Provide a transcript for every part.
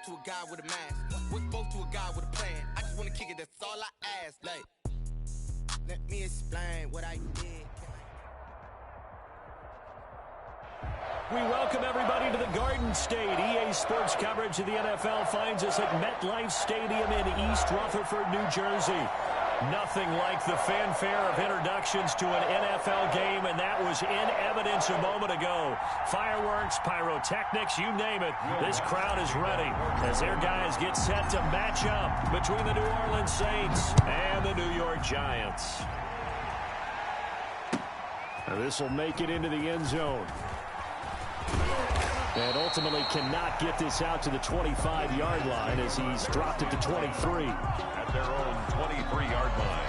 to a guy with a mask. We're both to a guy with a plan. I just want to kick it, that's all I ask. Like, let me explain what I did. We welcome everybody to the Garden State. EA Sports coverage of the NFL finds us at MetLife Stadium in East Rutherford, New Jersey. Nothing like the fanfare of introductions to an NFL game, and that was in evidence a moment ago. Fireworks, pyrotechnics, you name it. This crowd is ready as their guys get set to match up between the New Orleans Saints and the New York Giants. Now this will make it into the end zone. And ultimately cannot get this out to the 25-yard line as he's dropped it to 23. At their own 23-yard line.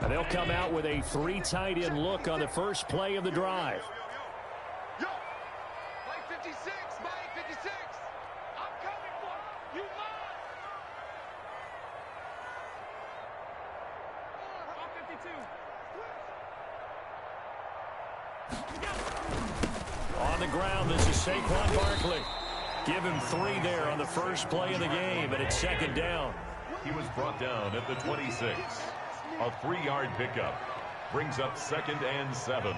And they'll come out with a 3 tight end look on the first play of the drive. On the ground, this is Saquon Barkley. Give him 3 there on the first play of the game, and it's second down. He was brought down at the 26. A 3-yard pickup brings up 2nd and 7.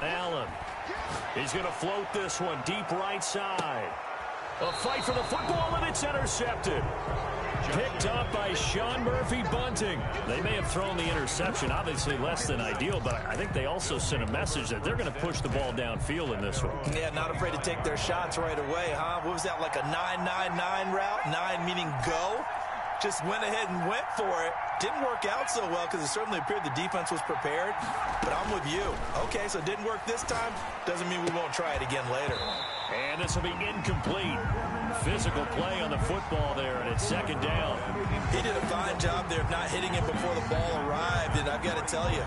Allen. He's going to float this one deep right side. A fight for the football, and it's intercepted. Picked up by Sean Murphy-Bunting. They may have thrown the interception, obviously less than ideal, but I think they also sent a message that they're going to push the ball downfield in this one. Yeah, not afraid to take their shots right away, huh? What was that, like a 9-9-9 route? 9 meaning go? Just went ahead and went for it. Didn't work out so well because it certainly appeared the defense was prepared. But I'm with you. Okay, so it didn't work this time. Doesn't mean we won't try it again later. And this will be incomplete. Physical play on the football there, and it's second down. He did a fine job there of not hitting him before the ball arrived. And I've got to tell you,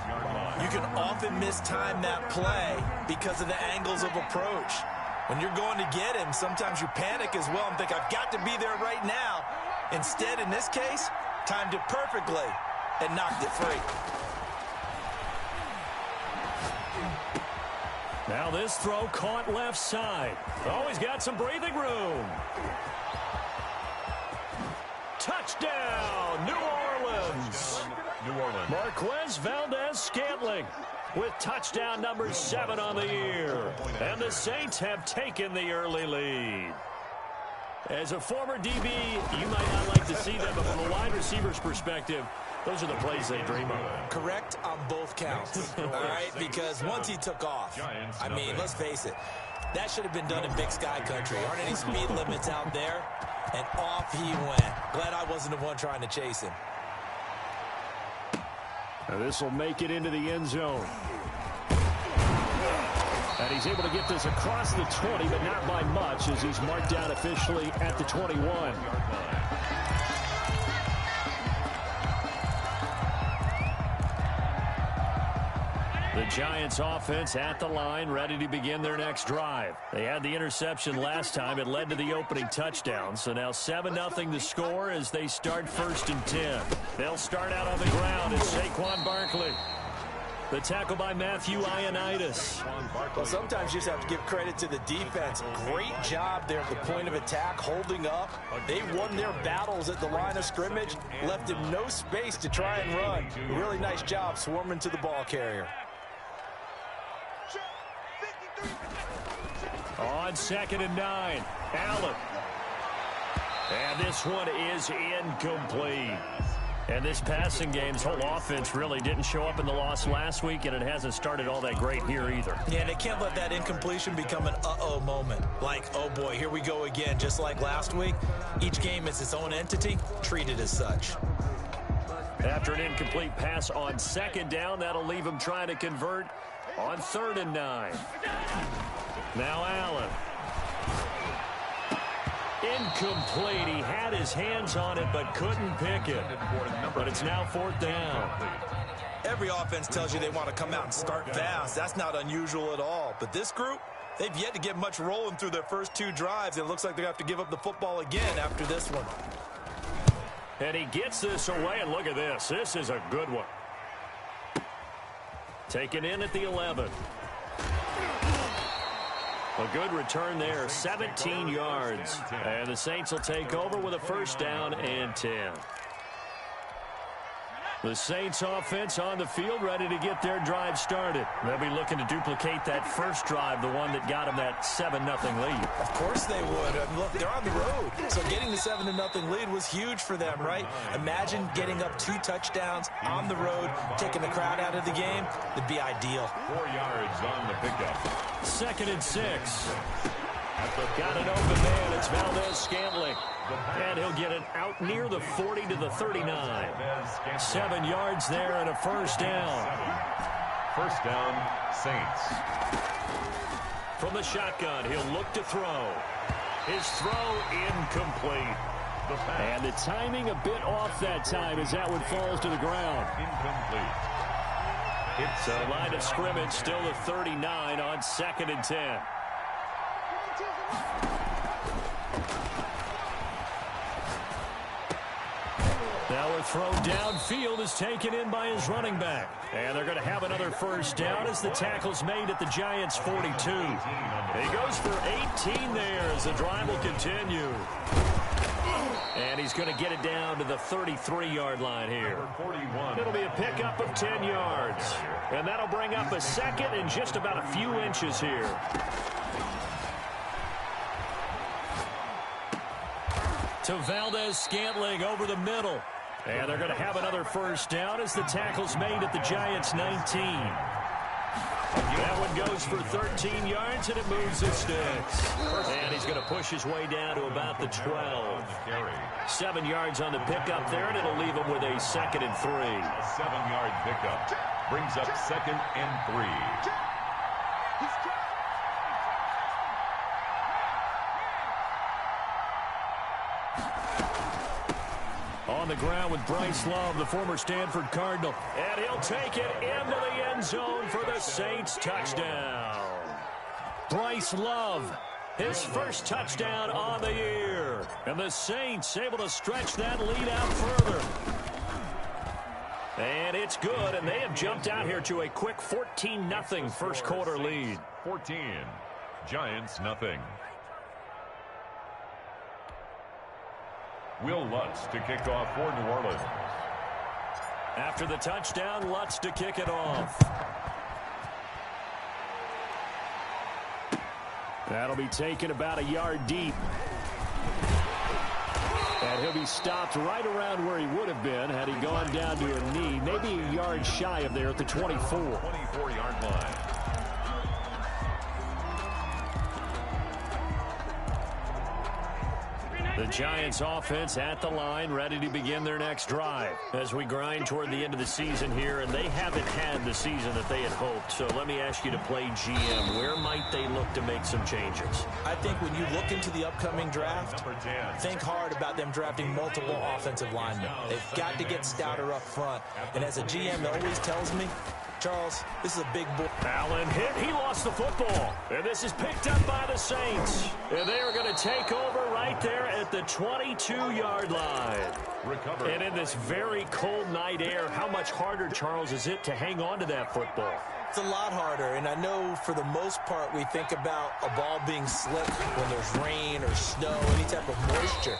you can often mistime that play because of the angles of approach. When you're going to get him, sometimes you panic as well and think, I've got to be there right now. Instead, in this case, timed it perfectly and knocked it free. Now this throw caught left side. Oh, he's got some breathing room. Touchdown, New Orleans. New Orleans. Marquez Valdez-Scantling with touchdown number 7 on the year. And the Saints have taken the early lead. As a former DB, you might not like to see them, but from a wide receiver's perspective, those are the plays they dream of. Correct on both counts, all right? Because once he took off, I mean, let's face it, that should have been done in Big Sky country. Aren't any speed limits out there? And off he went. Glad I wasn't the one trying to chase him. Now this will make it into the end zone. And he's able to get this across the 20, but not by much, as he's marked down officially at the 21. The Giants offense at the line, ready to begin their next drive. They had the interception last time. It led to the opening touchdown. So now 7-0 the score as they start 1st and 10. They'll start out on the ground as Saquon Barkley. The tackle by Matthew Ioannidis. Well, sometimes you just have to give credit to the defense. Great job there at the point of attack, holding up. They won their battles at the line of scrimmage, left him no space to try and run. Really nice job swarming to the ball carrier. On 2nd and 9, Allen. And this one is incomplete. And this passing game's whole offense really didn't show up in the loss last week, and it hasn't started all that great here either. Yeah, and they can't let that incompletion become an uh-oh moment. Like, oh boy, here we go again. Just like last week, each game is its own entity, treated as such. After an incomplete pass on 2nd down, that'll leave him trying to convert on 3rd and 9. Now Allen. Incomplete. He had his hands on it but couldn't pick it. But it's now 4th down. Every offense tells you they want to come out and start fast. That's not unusual at all. But this group, they've yet to get much rolling through their first 2 drives. It looks like they have to give up the football again after this one. And he gets this away, and look at this. This is a good one. Taken in at the 11. A good return there, 17 yards. And the Saints will take over with a first down and 10. The Saints offense on the field, ready to get their drive started. They'll be looking to duplicate that first drive, the one that got them that 7-0 lead. Of course they would. Look, they're on the road. So getting the 7-0 lead was huge for them, right? Imagine getting up 2 touchdowns on the road, taking the crowd out of the game. It'd be ideal. 4 yards on the pickup. 2nd and 6. Got an open man. It's Valdez-Scantling. And he'll get it out near the 40 to the 39. 7 yards there and a first down. First down, Saints. From the shotgun, he'll look to throw. His throw incomplete. And the timing a bit off that time as that one falls to the ground. Incomplete. So line of scrimmage still the 39 on 2nd and 10. Now a throw downfield is taken in by his running back. And they're going to have another first down as the tackle's made at the Giants' 42. He goes for 18 there as the drive will continue. And he's going to get it down to the 33-yard line here. It'll be a pickup of 10 yards. And that'll bring up a second and just about a few inches here. To Valdez-Scantling over the middle. And they're going to have another first down as the tackle's made at the Giants' 19. That one goes for 13 yards, and it moves the sticks. And he's going to push his way down to about the 12. 7 yards on the pickup there, and it'll leave him with a 2nd and 3. A 7-yard pickup brings up 2nd and 3. On the ground with Bryce Love, the former Stanford Cardinal. And he'll take it into the end zone for the Saints touchdown. Bryce Love, his first touchdown on the year. And the Saints able to stretch that lead out further. And it's good, and they have jumped out here to a quick 14-0 first quarter lead. 14, Giants nothing. Will Lutz to kick off for New Orleans. After the touchdown, Lutz to kick it off. That'll be taken about a yard deep. And he'll be stopped right around where he would have been had he gone down to a knee, maybe a yard shy of there at the 24. 24-yard line. The Giants offense at the line, ready to begin their next drive as we grind toward the end of the season here, and they haven't had the season that they had hoped. So let me ask you to play GM. Where might they look to make some changes? I think when you look into the upcoming draft, think hard about them drafting multiple offensive linemen. They've got to get stouter up front. And as a GM that always tells me, Charles, this is a big boy. Allen hit. He lost the football. And this is picked up by the Saints. And they are going to take over right there at the 22-yard line. Recover. And in this very cold night air, how much harder, Charles, is it to hang on to that football? It's a lot harder, and I know for the most part we think about a ball being slick when there's rain or snow, any type of moisture.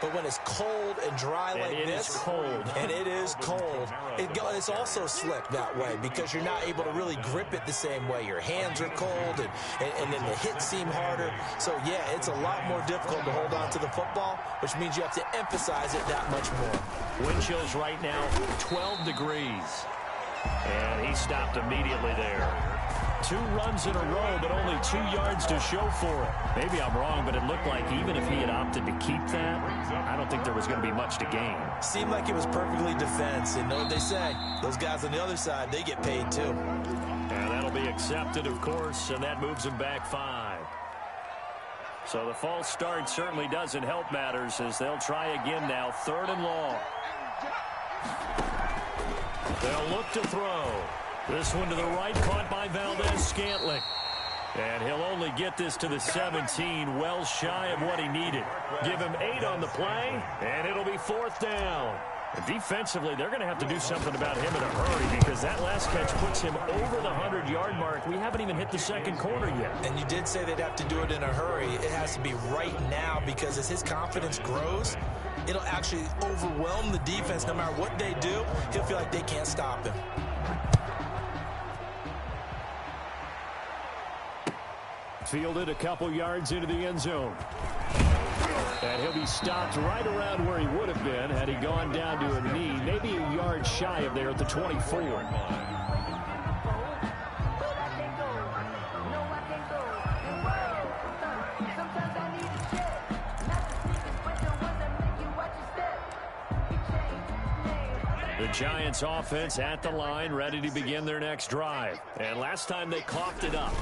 But when it's cold and dry like this, it's also slick that way because you're not able to really grip it the same way. Your hands are cold, and then the hits seem harder. So, yeah, it's a lot more difficult to hold on to the football, which means you have to emphasize it that much more. Wind chills right now, 12 degrees. And he stopped immediately there. 2 runs in a row, but only 2 yards to show for it. Maybe I'm wrong, but it looked like even if he had opted to keep that, I don't think there was going to be much to gain. Seemed like it was perfectly defense. And know what they say? Those guys on the other side, they get paid too. And that'll be accepted, of course, and that moves him back 5. So the false start certainly doesn't help matters as they'll try again now. 3rd and long. They'll look to throw. This one to the right, caught by Valdez-Scantling. And he'll only get this to the 17, well shy of what he needed. Give him 8 on the play, and it'll be 4th down. And defensively, they're going to have to do something about him in a hurry because that last catch puts him over the 100-yard mark. We haven't even hit the second quarter yet. And you did say they'd have to do it in a hurry. It has to be right now because as his confidence grows, it'll actually overwhelm the defense. No matter what they do, he'll feel like they can't stop him. Fielded a couple yards into the end zone. And he'll be stopped right around where he would have been had he gone down to a knee, maybe a yard shy of there at the 24. The Giants offense at the line, ready to begin their next drive. And last time they coughed it up,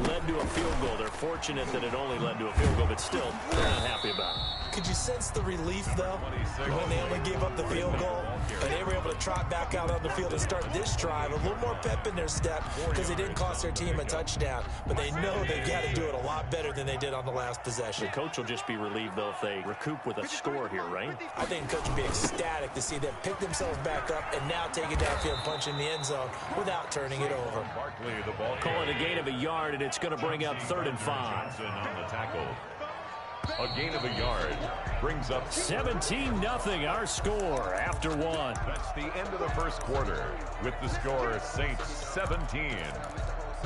led to a field goal. They're fortunate that it only led to a field goal, but still, they're not happy about it. Could you sense the relief, though, when they only gave up the field goal? And they were able to trot back out on the field and start this drive. A little more pep in their step because it didn't cost their team a touchdown. But they know they've got to do it a lot better than they did on the last possession. The coach will just be relieved, though, if they recoup with a score here, right? I think the coach will be ecstatic to see them pick themselves back up and now take it downfield and punch in the end zone without turning it over. Call it a gain of a yard, and it's going to bring up 3rd and 5. On the tackle. A gain of a yard brings up 17-0 our score after 1. That's the end of the first quarter with the score Saints 17,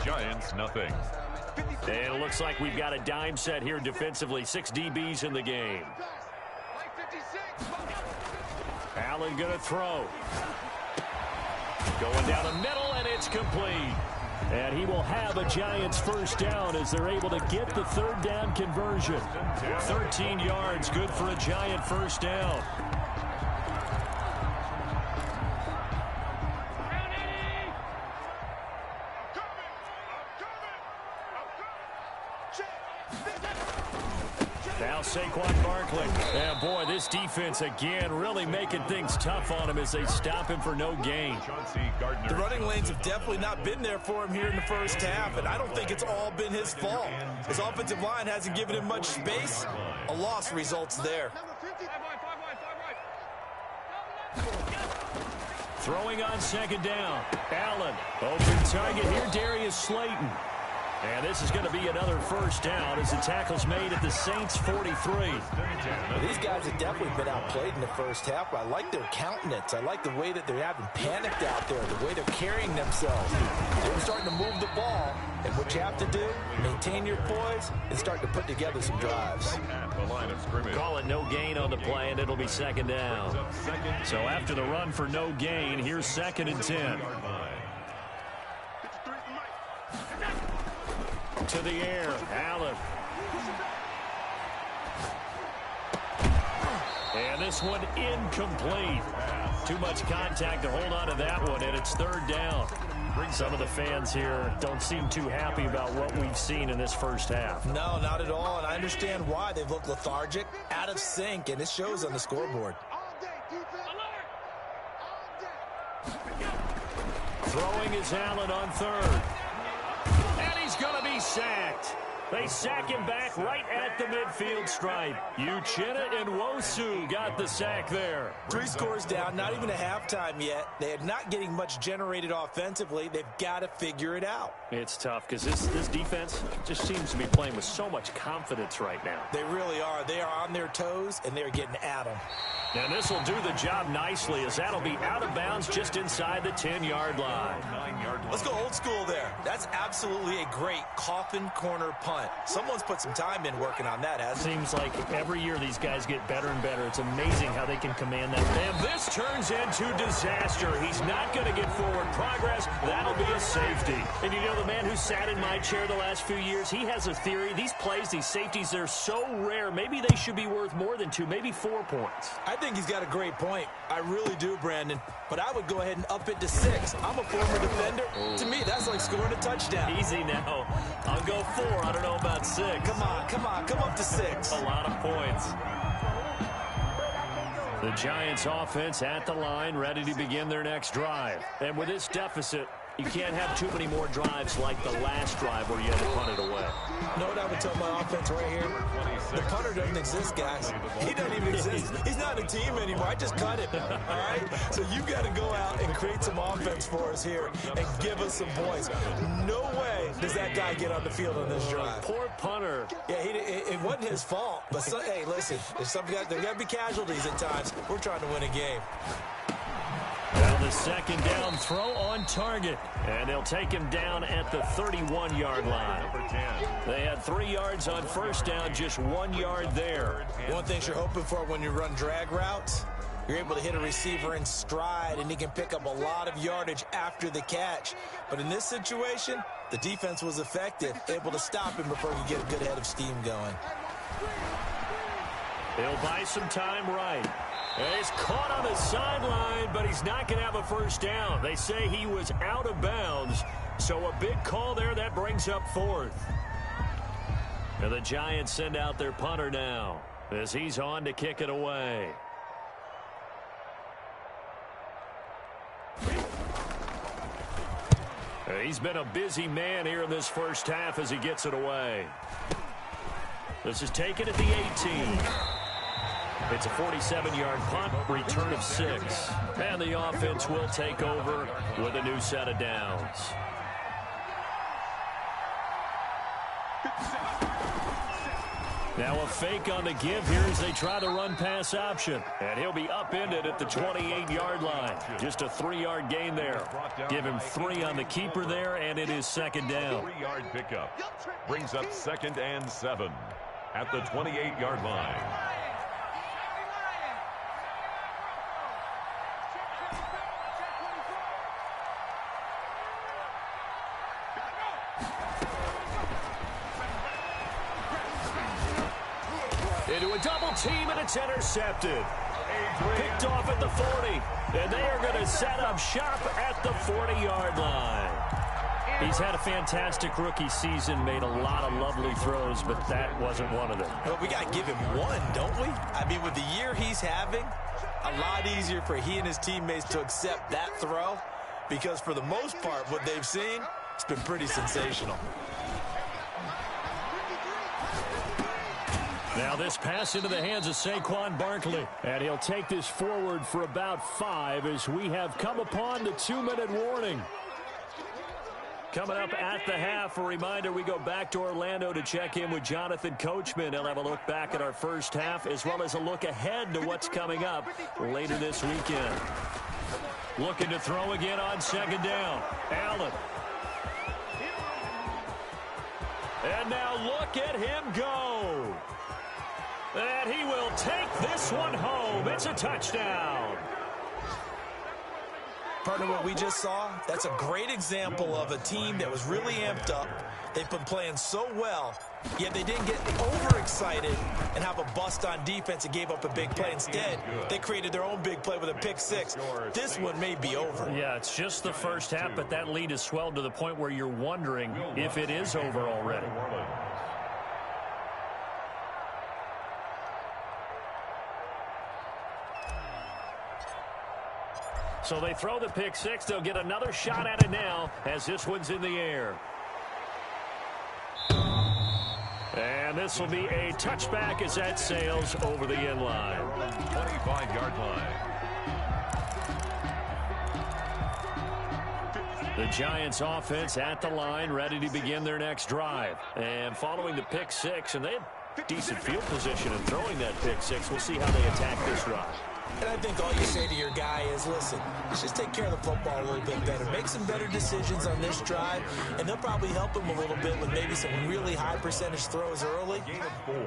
Giants nothing. And it looks like we've got a dime set here defensively. 6 DBs in the game. Allen going to throw. Going down the middle, and it's complete. And he will have a Giants first down as they're able to get the 3rd down conversion. 13 yards, good for a Giant first down. Now Saquon Barkley. And boy, this defense again really making things tough on him as they stop him for no gain. The running lanes have definitely not been there for him here in the first half, and I don't think it's all been his fault. His offensive line hasn't given him much space. A loss results there. Throwing on 2nd down. Allen, open target here, Darius Slayton. And this is going to be another first down as the tackle's made at the Saints 43. Well, these guys have definitely been outplayed in the first half, but I like their countenance. I like the way that they're having panicked out there, the way they're carrying themselves. They're starting to move the ball, and what you have to do, maintain your poise and start to put together some drives. Call it no gain on the play, and it'll be 2nd down. So after the run for no gain, here's 2nd and 10. To the air, Allen. And this one incomplete. Too much contact to hold on to that one, and it's 3rd down. Some of the fans here don't seem too happy about what we've seen in this first half. No, not at all, and I understand why. They've looked lethargic, out of sync, and it shows on the scoreboard. Throwing is Allen on 3rd. And he's going to be sacked. They sack him back right at the midfield stripe. Uchenna and Nwosu got the sack there. 3 scores down, not even a halftime yet. They are not getting much generated offensively. They've got to figure it out. It's tough because this defense just seems to be playing with so much confidence right now. They really are. They are on their toes, and they're getting at them. And this will do the job nicely as that'll be out of bounds just inside the 10-yard line. Let's go old school there. That's absolutely a great coffin corner punt. Someone's put some time in working on that, hasn't it? Seems like every year these guys get better and better. It's amazing how they can command that. And this turns into disaster. He's not going to get forward progress. That'll be a safety. And you know, the man who sat in my chair the last few years, he has a theory. These plays, these safeties, they're so rare. Maybe they should be worth more than 2, maybe 4 points. I think he's got a great point. I really do, Brandon. But I would go ahead and up it to 6. I'm a former defender. To me, that's like scoring a touchdown. Easy now. I'll go 4. I don't know about 6. Come on. Come up to 6. A lot of points. The Giants offense at the line, ready to begin their next drive. And with this deficit, you can't have too many more drives like the last drive where you had to punt it away. You know what I would tell my offense right here? The punter doesn't exist, guys. He doesn't even exist. He's not a team anymore. I just cut him, all right? So you got to go out and create some offense for us here and give us some points. No way does that guy get on the field on this drive. Poor punter. Yeah, it wasn't his fault. But, hey, listen, there's there got to be casualties at times. We're trying to win a game. Now the second down throw on target. And they'll take him down at the 31-yard line. They had 3 yards on first down, just 1 yard there. One thing you're hoping for when you run drag routes, you're able to hit a receiver in stride, and he can pick up a lot of yardage after the catch. But in this situation, the defense was effective, able to stop him before he could get a good head of steam going. He'll buy some time right. He's caught on the sideline, but he's not going to have a first down. They say he was out of bounds, so a big call there that brings up 4th. And the Giants send out their punter now as he's on to kick it away. He's been a busy man here in this first half as he gets it away. This is taken at the 18. It's a 47-yard punt, return of 6. And the offense will take over with a new set of downs. Now a fake on the give here as they try the run-pass option. And he'll be upended at the 28-yard line. Just a 3-yard gain there. Give him 3 on the keeper there, and it is second down. 3-yard pickup brings up 2nd and 7 at the 28-yard line. Into a double team, and it's intercepted. Picked off at the 40, and they are going to set up shop at the 40-yard line. He's had a fantastic rookie season, made a lot of lovely throws, but that wasn't one of them. Well, we got to give him one, don't we? I mean, with the year he's having, a lot easier for he and his teammates to accept that throw, because for the most part, what they've seen, it's been pretty sensational. Now this pass into the hands of Saquon Barkley. And he'll take this forward for about 5 as we have come upon the 2-minute warning. Coming up at the half, a reminder, we go back to Orlando to check in with Jonathan Coachman. He'll have a look back at our first half as well as a look ahead to what's coming up later this weekend. Looking to throw again on second down. Allen. And now look at him go. And he will take this one home. It's a touchdown. Partner, what we just saw, that's a great example of a team that was really amped up. They've been playing so well, yet they didn't get overexcited and have a bust on defense and gave up a big play. Instead, they created their own big play with a pick 6. This one may be over. Yeah, it's just the first half, but that lead has swelled to the point where you're wondering if it is over already. So they throw the pick 6. They'll get another shot at it now as this one's in the air. And this will be a touchback as that sails over the end line. 25-yard line. The Giants offense at the line, ready to begin their next drive. And following the pick 6, and they had decent field position in throwing that pick 6. We'll see how they attack this drive. And I think all you say to your guy is, listen, let's just take care of the football a little bit better. Make some better decisions on this drive, and they'll probably help him a little bit with maybe some really high percentage throws early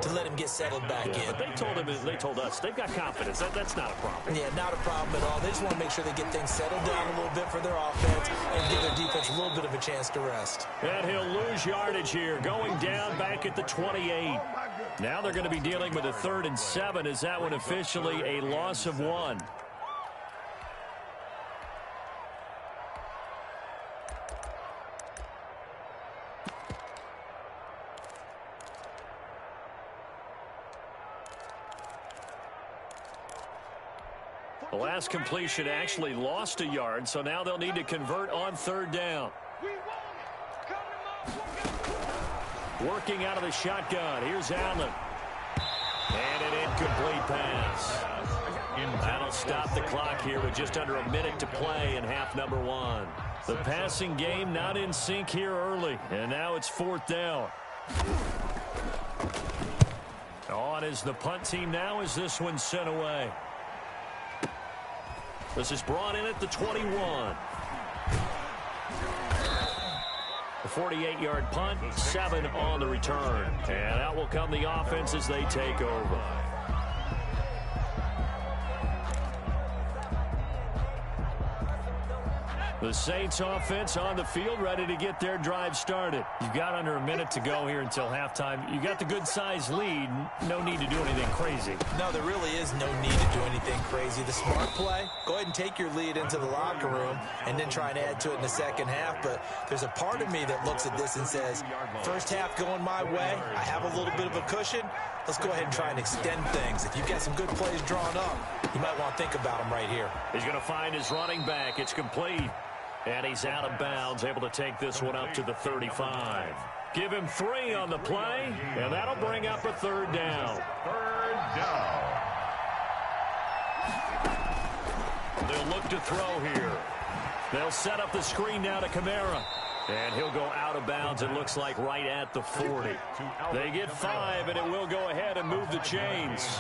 to let him get settled back in. But they told us they've got confidence. That's not a problem. Yeah, not a problem at all. They just want to make sure they get things settled down a little bit for their offense and give their defense a little bit of a chance to rest. And he'll lose yardage here, going down back at the 28. Now they're going to be dealing with a 3rd and 7. Is that one officially a loss of 1? The last completion actually lost a yard, so now they'll need to convert on third down. Working out of the shotgun. Here's Allen. And an incomplete pass. That'll stop the clock here with just under a minute to play in half number 1. The passing game not in sync here early, and now it's fourth down. On is the punt team now as this one's sent away. This is brought in at the 21. A 48-yard punt, 7 on the return. And out will come the offense as they take over. The Saints offense on the field ready to get their drive started. You've got under a minute to go here until halftime. You got the good-sized lead. No need to do anything crazy. No, there really is no need to do anything crazy. The smart play, go ahead and take your lead into the locker room and then try and add to it in the second half. But there's a part of me that looks at this and says, first half going my way, I have a little bit of a cushion. Let's go ahead and try and extend things. If you've got some good plays drawn up, you might want to think about them right here. He's going to find his running back. It's complete. And he's out of bounds, able to take this one up to the 35. Give him 3 on the play, and that'll bring up a third down. Third down. They'll look to throw here. They'll set up the screen now to Kamara. And he'll go out of bounds, it looks like, right at the 40. They get 5, and it will go ahead and move the chains.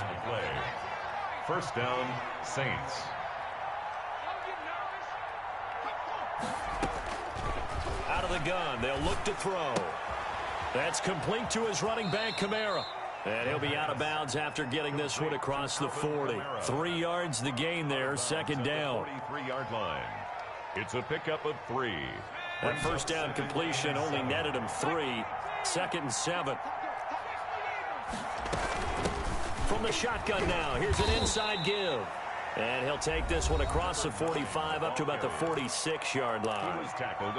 First down, Saints. Out of the gun, they'll look to throw. That's complete to his running back, Kamara. And he'll be out of bounds after getting this one across the 40. 3 yards the gain there, second down. 43-yard line. It's a pickup of 3. That first down completion only netted him 3. Second and 7. From the shotgun now, here's an inside give. And he'll take this one across the 45 up to about the 46-yard line.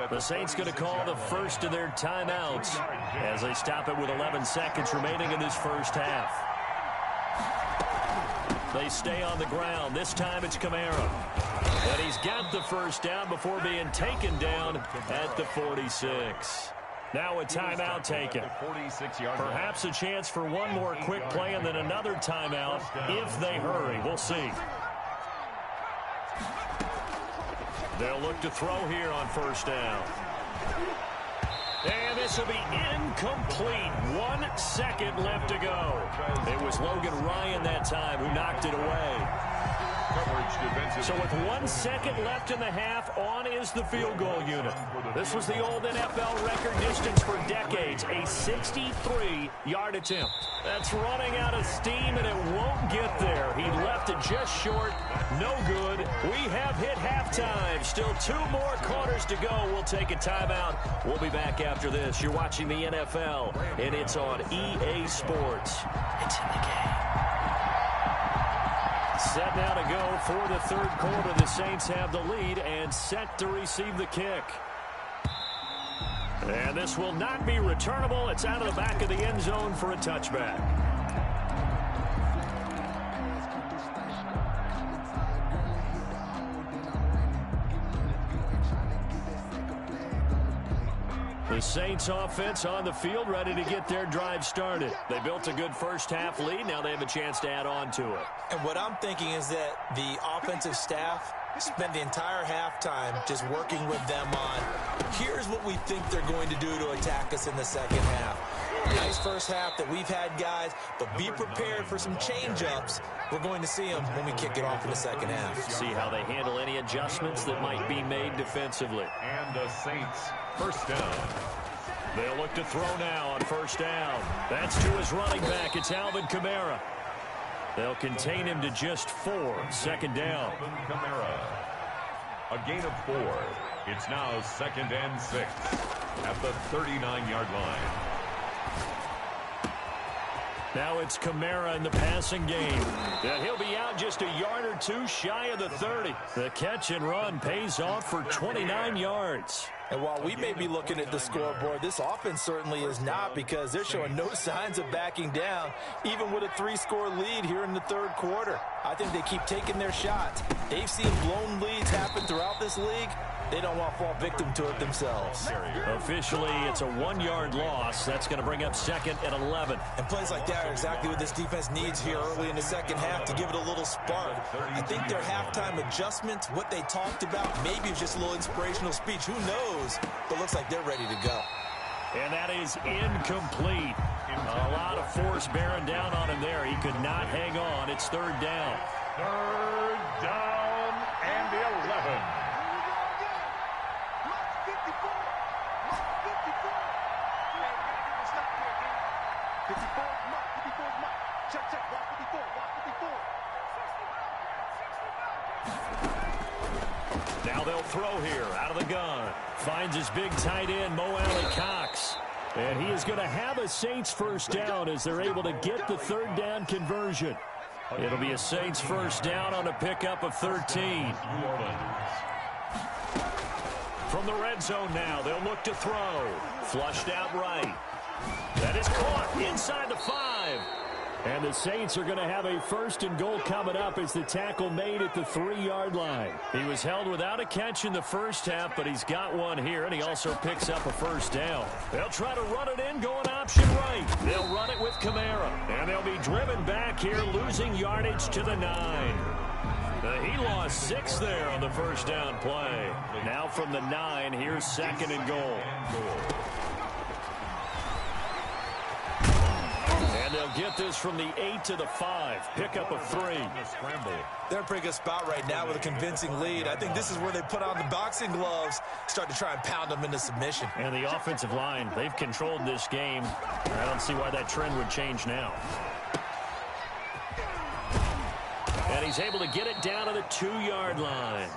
The Saints going to call the first of their timeouts as they stop it with 11 seconds remaining in this first half. They stay on the ground. This time it's Kamara. And he's got the first down before being taken down at the 46. Now a timeout taken. Perhaps a chance for one more quick play and then another timeout if they hurry. We'll see. They'll look to throw here on first down. And this will be incomplete. 1 second left to go. It was Logan Ryan that time who knocked it away. So with 1 second left in the half, on is the field goal unit. This was the old NFL record distance for decades, a 63-yard attempt. That's running out of steam, and it won't get there. He left it just short. No good. We have hit halftime. Still 2 more quarters to go. We'll take a timeout. We'll be back after this. You're watching the NFL, and it's on EA Sports. It's in the game. Set now to go for the third quarter. The Saints have the lead and set to receive the kick. And this will not be returnable. It's out of the back of the end zone for a touchback. The Saints offense on the field ready to get their drive started. They built a good first half lead. Now they have a chance to add on to it. And what I'm thinking is that the offensive staff spent the entire halftime just working with them on, here's what we think they're going to do to attack us in the second half. Nice first half that we've had, guys, but be prepared for some change-ups. We're going to see them when we kick it off in the second half. See how they handle any adjustments that might be made defensively. And the Saints, first down. They'll look to throw now on first down. That's to his running back. It's Alvin Kamara. They'll contain him to just 4. Second down. Alvin Kamara. A gain of 4. It's now second and 6 at the 39-yard line. Now it's Kamara in the passing game. And he'll be out just a yard or 2 shy of the 30. The catch and run pays off for 29 yards. And while we may be looking at the scoreboard, this offense certainly is not, because they're showing no signs of backing down, even with a 3-score lead here in the third quarter. I think they keep taking their shots. They've seen blown leads happen throughout this league. They don't want to fall victim to it themselves. Officially, it's a 1-yard loss. That's going to bring up 2nd and 11. And plays like that are exactly what this defense needs here early in the second half to give it a little spark. I think their halftime adjustments, what they talked about, maybe it's just a little inspirational speech. Who knows? But looks like they're ready to go. And that is incomplete. A lot of force bearing down on him there. He could not hang on. It's 3rd down. 3rd down and 11. Now they'll throw here out of the gun. Finds his big tight end, Mo Alley-Cox. And he is going to have a Saints first down as they're able to get the 3rd down conversion. It'll be a Saints first down on a pickup of 13. From the red zone now, they'll look to throw. Flushed out right. That is caught inside the 5. And the Saints are going to have a 1st and goal coming up as the tackle made at the 3-yard line. He was held without a catch in the first half, but he's got one here, and he also picks up a first down. They'll try to run it in, going option right. They'll run it with Kamara, and they'll be driven back here, losing yardage to the 9. He lost 6 there on the first down play. Now from the 9, here's 2nd and goal. And they'll get this from the 8 to the 5. Pickup of 3. They're in a pretty good spot right now with a convincing lead. I think this is where they put on the boxing gloves, start to try and pound them into submission. And the offensive line, they've controlled this game. I don't see why that trend would change now. And he's able to get it down to the 2-yard line.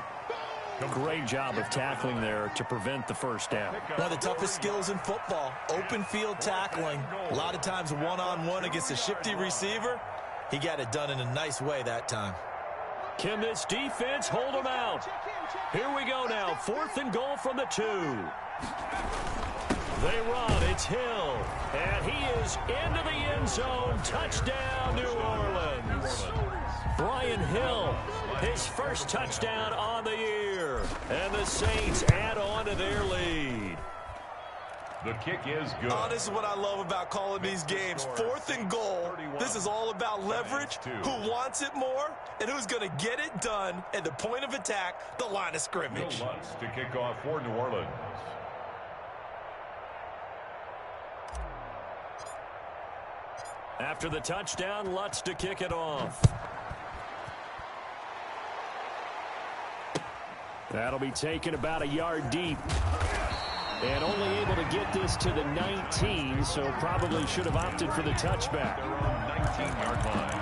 Great job of tackling there to prevent the first down. One of the toughest skills in football, open field tackling. A lot of times one-on-one against a shifty receiver. He got it done in a nice way that time. Can this defense hold him out? Here we go now. 4th and goal from the 2. They run. It's Hill. And he is into the end zone. Touchdown, New Orleans. Brian Hill, his first touchdown on the year. And the Saints add on to their lead. The kick is good. Oh, this is what I love about calling these games. 4th and goal. This is all about leverage, who wants it more, and who's going to get it done at the point of attack, the line of scrimmage. Bill Lutz to kick off for New Orleans. After the touchdown, Lutz to kick it off. That'll be taken about a yard deep. And only able to get this to the 19, so probably should have opted for the touchback. They're on 19-yard line.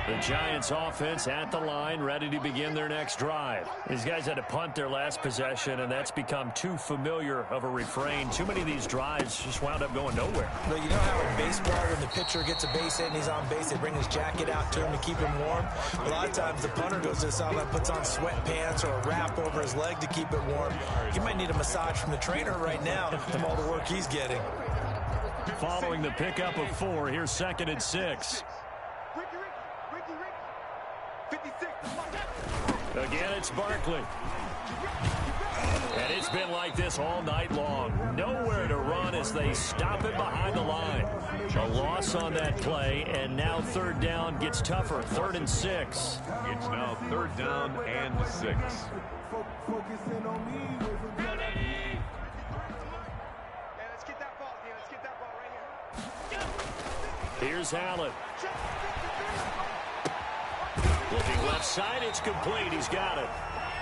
The Giants offense at the line, ready to begin their next drive. These guys had to punt their last possession, and that's become too familiar of a refrain. Too many of these drives just wound up going nowhere. But you know how in baseball, when the pitcher gets a base hit and he's on base, they bring his jacket out to him to keep him warm? A lot of times the punter goes to the sideline, puts on sweatpants or a wrap over his leg to keep it warm. He might need a massage from the trainer right now from all the work he's getting. Following the pickup of 4, here's 2nd and 6. Again, it's Barkley. And it's been like this all night long. Nowhere to run as they stop it behind the line. A loss on that play, and now 3rd down gets tougher. 3rd and 6. It's now 3rd down and 6. Here's Allen. Looking left side, it's complete. He's got it.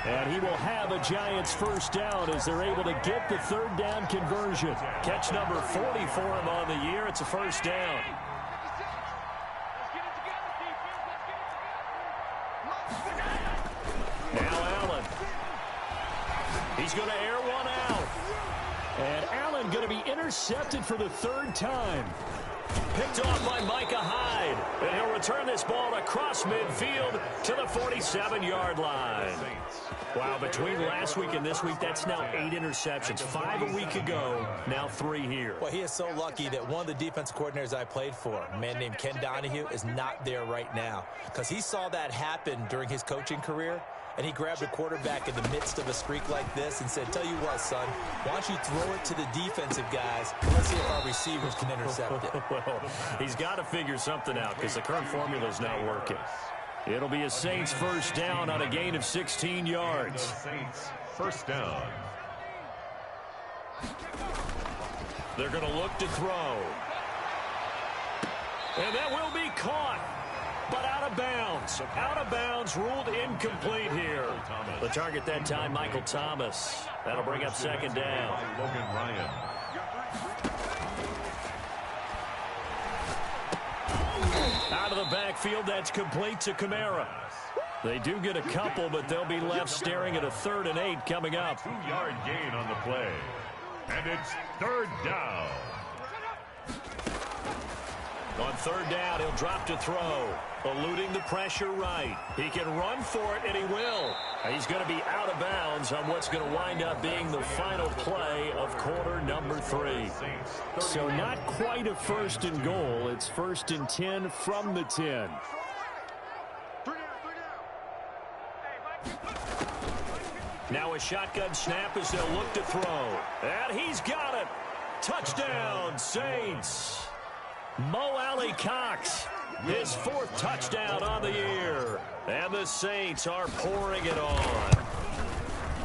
And he will have a Giants first down as they're able to get the 3rd down conversion. Catch number 40 for him on the year. It's a first down. Now Allen. He's going to air one out. And Allen going to be intercepted for the 3rd time. Picked off by Micah Hyde. And he'll return this ball across midfield to the 47-yard line. Wow, between last week and this week, that's now 8 interceptions. 5 a week ago, now 3 here. Well, he is so lucky that one of the defensive coordinators I played for, a man named Ken Donahue, is not there right now. Because he saw that happen during his coaching career, and he grabbed a quarterback in the midst of a streak like this and said, tell you what, son, why don't you throw it to the defensive guys, and let's see if our receivers can intercept it. Well, he's got to figure something out because the current formula is not working. It'll be a Saints first down on a gain of 16 yards. Saints first down. They're going to look to throw. And that will be caught, but out of bounds. Out of bounds, ruled incomplete here. The target that time, Michael Thomas. That'll bring up second down. Logan Ryan. Out of the backfield, that's complete to Kamara. They do get a couple, but they'll be left staring at a 3rd and 8 coming up. 2-yard gain on the play. And it's 3rd down. On 3rd down, he'll drop to throw. Eluding the pressure right. He can run for it, and he will. He's going to be out of bounds on what's going to wind up being the final play of quarter number 3. So not quite a 1st and goal. It's 1st and 10 from the 10. Now a shotgun snap as they'll look to throw. And he's got it. Touchdown, Saints. Mo Alley-Cox, his 4th touchdown on the year. And the Saints are pouring it on.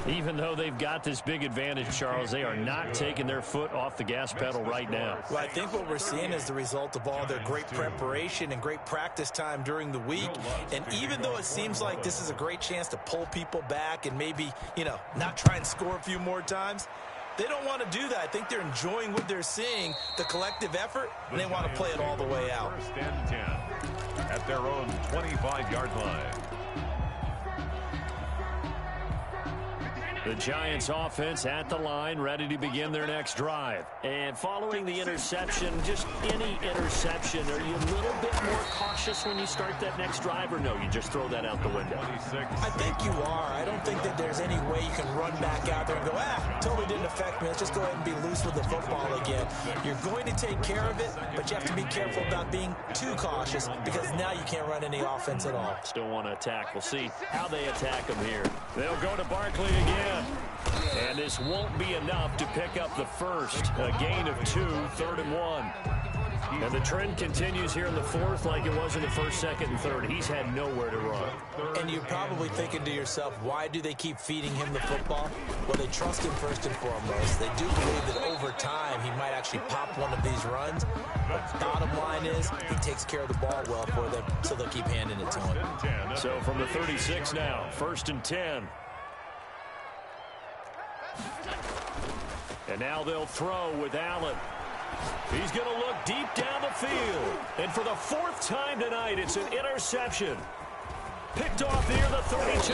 Even though they've got this big advantage, Charles, they are not taking their foot off the gas pedal right now. Well, I think what we're seeing is the result of all their great preparation and great practice time during the week. And even though it seems like this is a great chance to pull people back and maybe, not try and score a few more times, they don't want to do that. I think they're enjoying what they're seeing, the collective effort, and they want to play it all the way out. 1st and 10 at their own 25-yard line. The Giants offense at the line, ready to begin their next drive. And following the interception, just any interception, are you a little bit more cautious when you start that next drive, or no, you just throw that out the window? I think you are. I don't think that there's any way you can run back out there and go, totally didn't affect me. Let's just go ahead and be loose with the football again. You're going to take care of it, but you have to be careful about being too cautious because now you can't run any offense at all. Still want to attack. We'll see how they attack them here. They'll go to Barkley again. And this won't be enough to pick up the first. A gain of 2, 3rd and 1. And the trend continues here in the 4th like it was in the 1st, 2nd, and 3rd. He's had nowhere to run. And you're probably thinking to yourself, why do they keep feeding him the football? Well, they trust him first and foremost. They do believe that over time he might actually pop one of these runs. But bottom line is he takes care of the ball well for them, so they'll keep handing it to him. So from the 36 now, 1st and 10. And now they'll throw with Allen. He's going to look deep down the field. And for the 4th time tonight, it's an interception. Picked off near the 32.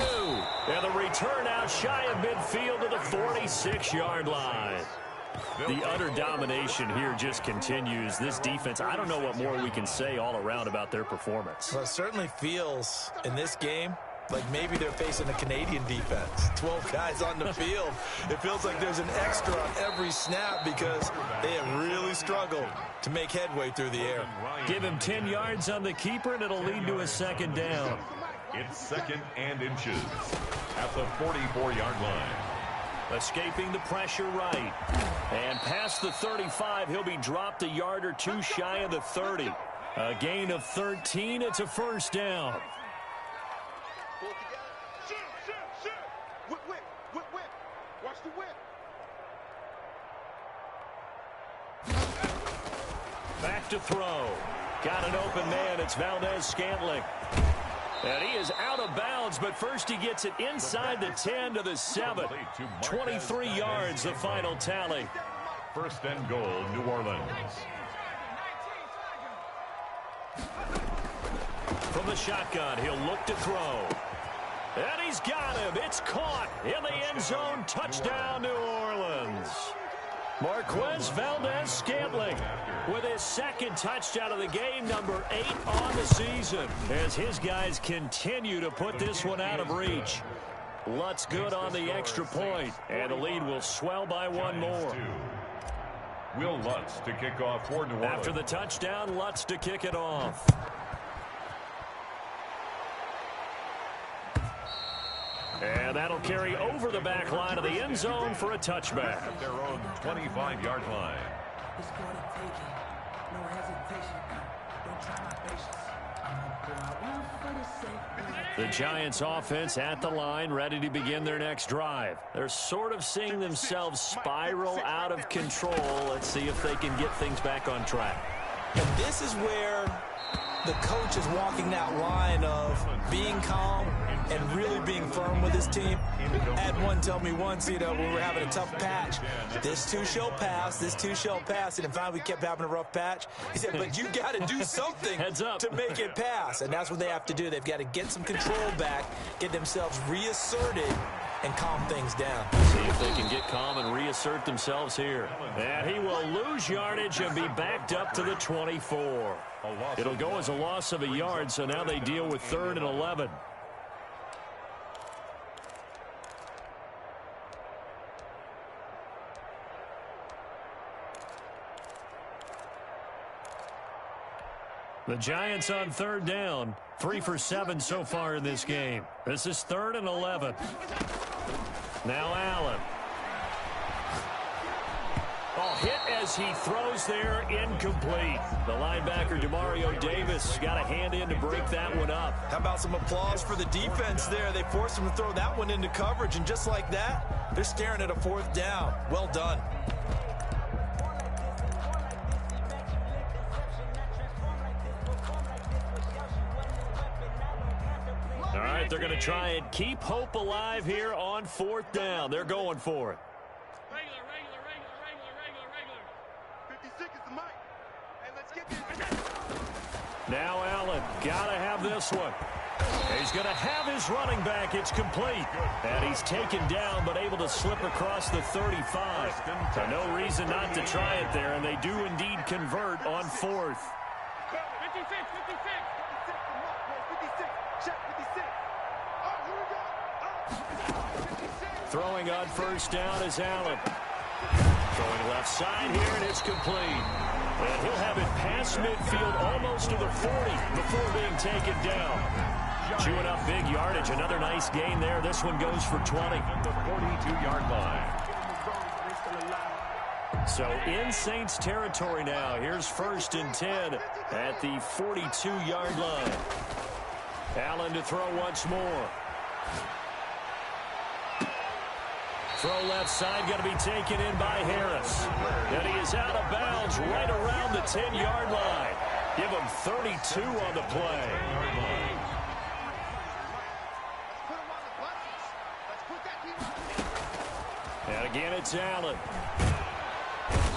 And the return out shy of midfield to the 46-yard line. The utter domination here just continues. This defense, I don't know what more we can say all around about their performance. Well, it certainly feels in this game like maybe they're facing a Canadian defense. 12 guys on the field. It feels like there's an extra on every snap because they have really struggled to make headway through the air. Give him 10 yards on the keeper, and it'll lead to a 2nd down. It's 2nd and inches at the 44-yard line. Escaping the pressure right. And past the 35, he'll be dropped a yard or 2 shy of the 30. A gain of 13. It's a 1st down. Watch the whip. Back to throw. Got an open man. It's Valdez-Scantling. And he is out of bounds, but first he gets it inside the 10 to the 7. 23 yards, the final tally. 1st and goal, New Orleans. From the shotgun, he'll look to throw. And he's got him. It's caught in the end zone. Touchdown, New Orleans. Marquez Valdes-Scantling with his second touchdown of the game, number 8 on the season, as his guys continue to put this one out of reach. Lutz good on the extra point, and the lead will swell by one more. Will Lutz to kick off for New Orleans. After the touchdown, Lutz to kick it off. And that'll carry over the back line of the end zone for a touchback. At their own 25-yard line. The Giants offense at the line, ready to begin their next drive. They're sort of seeing themselves spiral out of control. Let's see if they can get things back on track. And this is where the coach is walking that line of being calm and really being firm with his team. I had one tell me once, when we were having a tough patch, this too shall pass, this too shall pass. And in fact, we kept having a rough patch. He said, but you got to do something to make it pass. And that's what they have to do. They've got to get some control back, get themselves reasserted, and calm things down. See if they can get calm and reassert themselves here. And he will lose yardage and be backed up to the 24. It'll go as a loss of a yard, so now they deal with 3rd and 11. The Giants on 3rd down, 3 for 7 so far in this game. This is 3rd and 11. Now Allen. Oh, hit as he throws there, incomplete. The linebacker, Demario Davis, got a hand in to break that one up. How about some applause for the defense there? They forced him to throw that one into coverage, and just like that, they're staring at a 4th down. Well done. All right, they're going to try and keep hope alive here on 4th down. They're going for it. Regular. 56 is the mic. Hey, let's get this. Now Allen, got to have this one. He's going to have his running back. It's complete. And he's taken down, but able to slip across the 35. So no reason not to try it there, and they do indeed convert on 4th. 56. Throwing on 1st down is Allen. Throwing left side here, and it's complete. And he'll have it past midfield almost to the 40 before being taken down. Chewing up big yardage. Another nice gain there. This one goes for 20. At the 42-yard line. So in Saints territory now. Here's 1st and 10 at the 42-yard line. Allen to throw once more. Throw left side, going to be taken in by Harris. And he is out of bounds right around the 10-yard line. Give him 32 on the play. And again, it's Allen.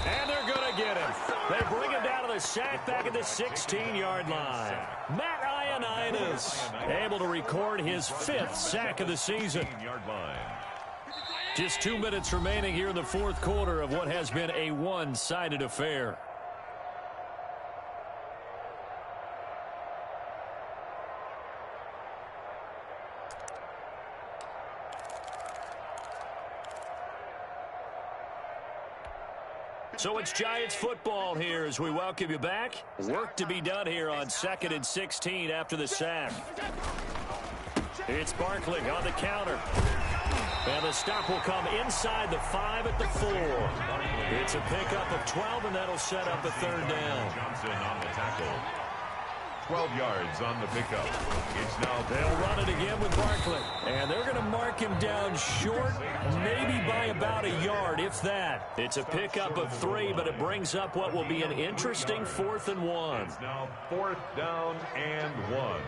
And they're going to get him. They bring him down to the sack back at the 16-yard line. Matt Ioannidis able to record his 5th sack of the season. Just 2 minutes remaining here in the 4th quarter of what has been a one-sided affair. So it's Giants football here as we welcome you back. Work to be done here on 2nd and 16 after the sack. It's Barkley on the counter. And the stop will come inside the 5 at the 4. It's a pickup of 12, and that'll set up a 3rd down. Johnson on the tackle. 12 yards on the pickup. It's now They'll run it again with Barkley. And they're going to mark him down short, maybe by about a yard, if that. It's a pickup of 3, but it brings up what will be an interesting 4th and 1. It's now 4th down and 1.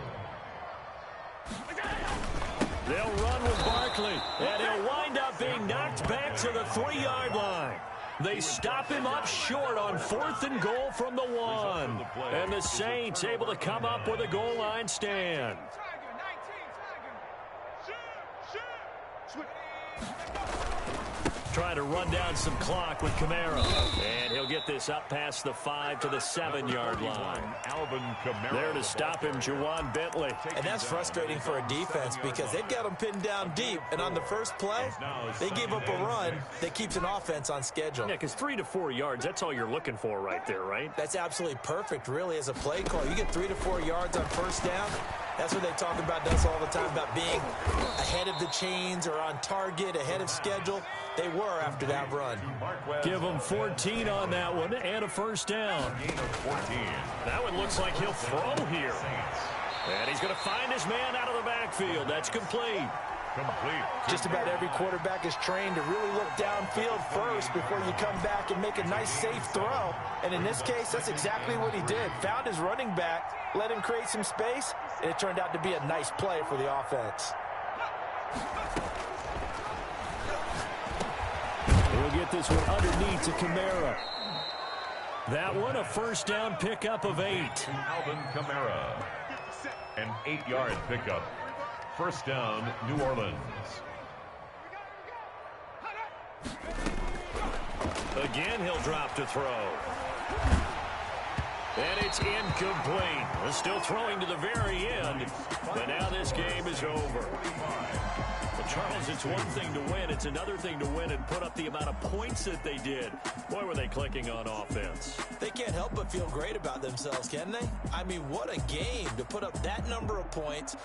They'll run with Barkley, and he'll wind up being knocked back to the 3-yard line. They stop him up short on 4th and goal from the 1. And the Saints able to come up with a goal line stand. trying to run down some clock with Kamara. And he'll get this up past the 5 to the 7-yard line. Alvin Kamara. There to stop him, Juwan Bentley. And that's frustrating for a defense because they've got him pinned down deep. And on the first play, they give up a run that keeps an offense on schedule. Yeah, because 3 to 4 yards, that's all you're looking for right there, right? That's absolutely perfect, really, as a play call. You get 3 to 4 yards on first down. That's what they talk about us all the time, about being ahead of the chains or on target, ahead of schedule. They were after that run. Give them 14 on that one and a first down. That one looks like he'll throw here. And he's going to find his man out of the backfield. That's complete. Just about every quarterback is trained to really look downfield first before you come back and make a nice, safe throw. And in this case, that's exactly what he did. Found his running back, let him create some space, and it turned out to be a nice play for the offense. He'll get this one underneath to Kamara. That one, a first down pickup of 8. Alvin Kamara. An 8-yard pickup. First down, New Orleans. Again, he'll drop to throw. And it's incomplete. We're still throwing to the very end. But now this game is over. Well, Charles, it's one thing to win. It's another thing to win and put up the amount of points that they did. Boy, were they clicking on offense. They can't help but feel great about themselves, can they? I mean, what a game to put up that number of points.